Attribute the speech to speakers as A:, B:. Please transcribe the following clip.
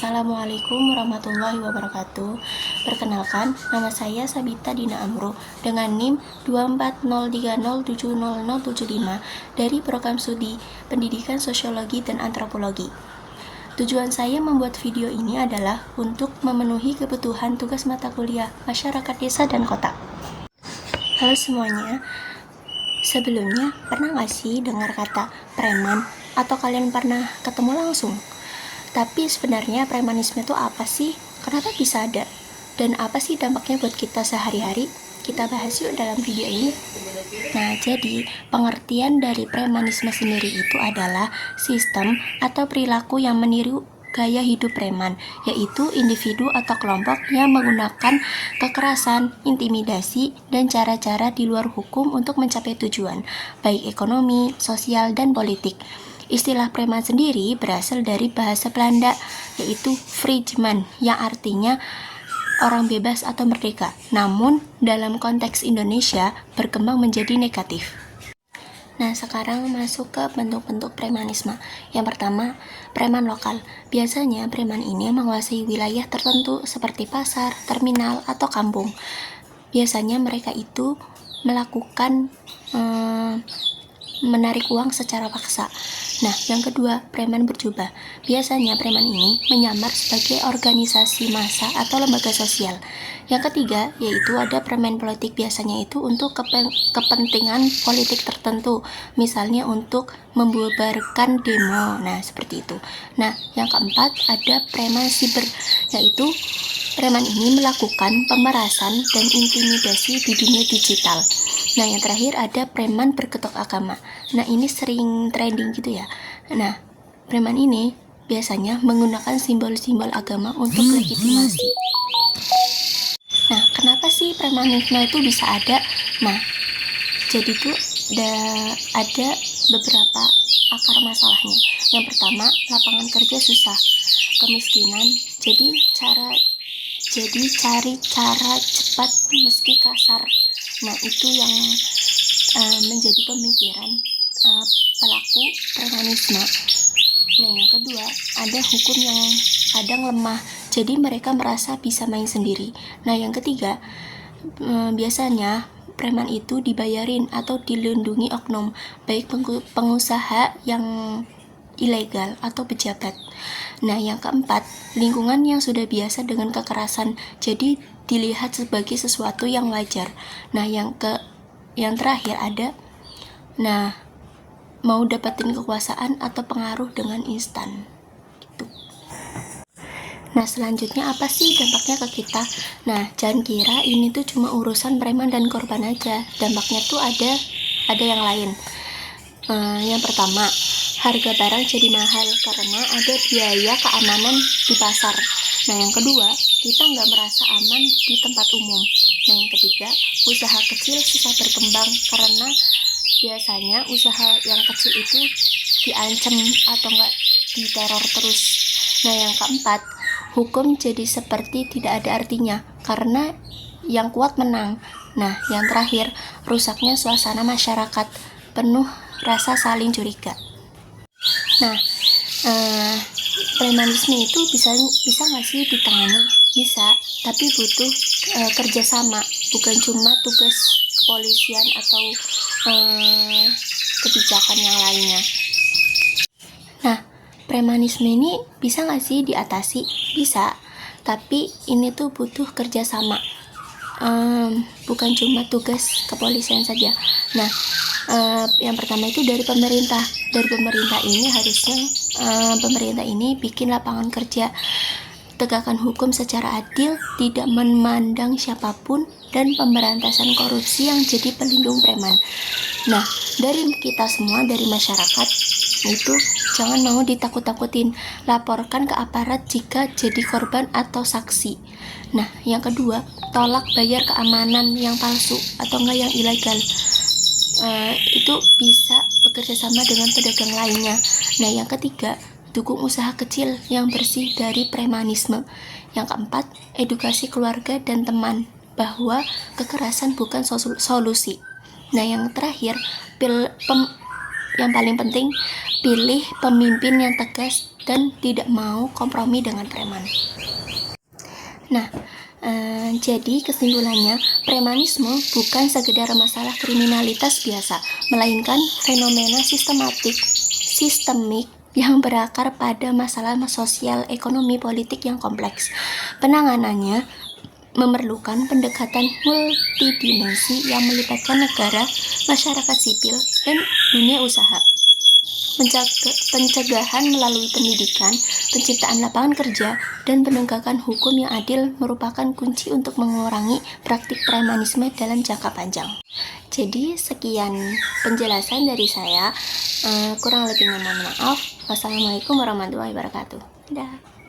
A: Assalamualaikum warahmatullahi wabarakatuh. Perkenalkan, nama saya Sabita Dina Amro dengan NIM 24030700075 dari Program Studi Pendidikan Sosiologi dan Antropologi. Tujuan saya membuat video ini adalah untuk memenuhi kebutuhan tugas mata kuliah masyarakat desa dan kota. Halo semuanya, sebelumnya pernah nggak sih dengar kata preman? Atau kalian pernah ketemu langsung? Tapi sebenarnya premanisme itu apa sih? Kenapa bisa ada? Dan apa sih dampaknya buat kita sehari-hari? Kita bahas yuk dalam video ini. Nah, jadi pengertian dari premanisme sendiri itu adalah sistem atau perilaku yang meniru gaya hidup preman, yaitu individu atau kelompok yang menggunakan kekerasan, intimidasi, dan cara-cara di luar hukum untuk mencapai tujuan, baik ekonomi, sosial, dan politik. Istilah preman sendiri berasal dari bahasa Belanda, yaitu vrijman, yang artinya orang bebas atau merdeka. Namun, dalam konteks Indonesia, berkembang menjadi negatif. Nah, sekarang masuk ke bentuk-bentuk premanisme. Yang pertama, preman lokal. Biasanya preman ini menguasai wilayah tertentu seperti pasar, terminal, atau kampung. Biasanya mereka itu melakukan menarik uang secara paksa. Nah, yang kedua, preman berjubah. Biasanya preman ini menyamar sebagai organisasi massa atau lembaga sosial. Yang ketiga, yaitu ada preman politik. Biasanya itu untuk kepentingan politik tertentu, misalnya untuk membubarkan demo. Nah, seperti itu. Nah, yang keempat, ada preman siber, yaitu preman ini melakukan pemerasan dan intimidasi di dunia digital. Nah, yang terakhir ada preman berkedok agama. Nah, ini sering trending gitu ya. Nah, preman ini biasanya menggunakan simbol-simbol agama untuk legitimasi. Nah, kenapa sih premanisme itu bisa ada? Nah, jadi tuh ada beberapa akar masalahnya. Yang pertama, lapangan kerja susah, kemiskinan. Jadi cari cara cepat meski kasar. Nah, itu yang menjadi pemikiran pelaku premanisme. Nah, yang kedua, ada hukum yang kadang lemah, jadi mereka merasa bisa main sendiri. Nah, yang ketiga, biasanya preman itu dibayarin atau dilindungi oknum, baik pengusaha yang ilegal atau pejabat. Nah, yang keempat, lingkungan yang sudah biasa dengan kekerasan, jadi dilihat sebagai sesuatu yang wajar. Nah, yang terakhir ada, mau dapetin kekuasaan atau pengaruh dengan instan gitu. Nah, selanjutnya apa sih dampaknya ke kita? Nah, jangan kira ini tuh cuma urusan preman dan korban aja. Dampaknya tuh ada yang lain. Yang pertama, harga barang jadi mahal karena ada biaya keamanan di pasar. Nah, yang kedua, kita nggak merasa aman di tempat umum. Nah, yang ketiga, usaha kecil susah berkembang karena biasanya usaha yang kecil itu diancam atau nggak diteror terus. Nah, yang keempat, hukum jadi seperti tidak ada artinya karena yang kuat menang. Nah, yang terakhir, rusaknya suasana masyarakat, penuh rasa saling curiga. Nah, premanisme itu bisa nggak sih ditangani? Bisa, tapi butuh kerjasama, bukan cuma tugas kepolisian atau kebijakan yang lainnya. Nah, premanisme ini bisa nggak sih diatasi? Bisa, tapi ini tuh butuh kerjasama, bukan cuma tugas kepolisian saja. Nah, yang pertama itu dari pemerintah. Dari pemerintah ini harusnya pemerintah ini bikin lapangan kerja, tegakkan hukum secara adil, tidak memandang siapapun, dan pemberantasan korupsi yang jadi pelindung preman. Nah, dari kita semua, dari masyarakat itu jangan mau ditakut-takutin, laporkan ke aparat jika jadi korban atau saksi. Nah, yang kedua, tolak bayar keamanan yang palsu atau enggak yang ilegal. Itu bisa bekerja sama dengan pedagang lainnya. Nah, yang ketiga, dukung usaha kecil yang bersih dari premanisme. Yang keempat, edukasi keluarga dan teman bahwa kekerasan bukan solusi. Nah, yang terakhir, yang paling penting, pilih pemimpin yang tegas dan tidak mau kompromi dengan preman. Nah, jadi kesimpulannya, premanisme bukan sekedar masalah kriminalitas biasa, melainkan fenomena sistemik yang berakar pada masalah sosial, ekonomi, politik yang kompleks. Penanganannya memerlukan pendekatan multidimensi yang melibatkan negara, masyarakat sipil, dan dunia usaha. Pencegahan melalui pendidikan, penciptaan lapangan kerja, dan penegakan hukum yang adil merupakan kunci untuk mengurangi praktik premanisme dalam jangka panjang. Jadi sekian penjelasan dari saya, kurang lebihnya mohon maaf. Wassalamualaikum warahmatullahi wabarakatuh. Dadah.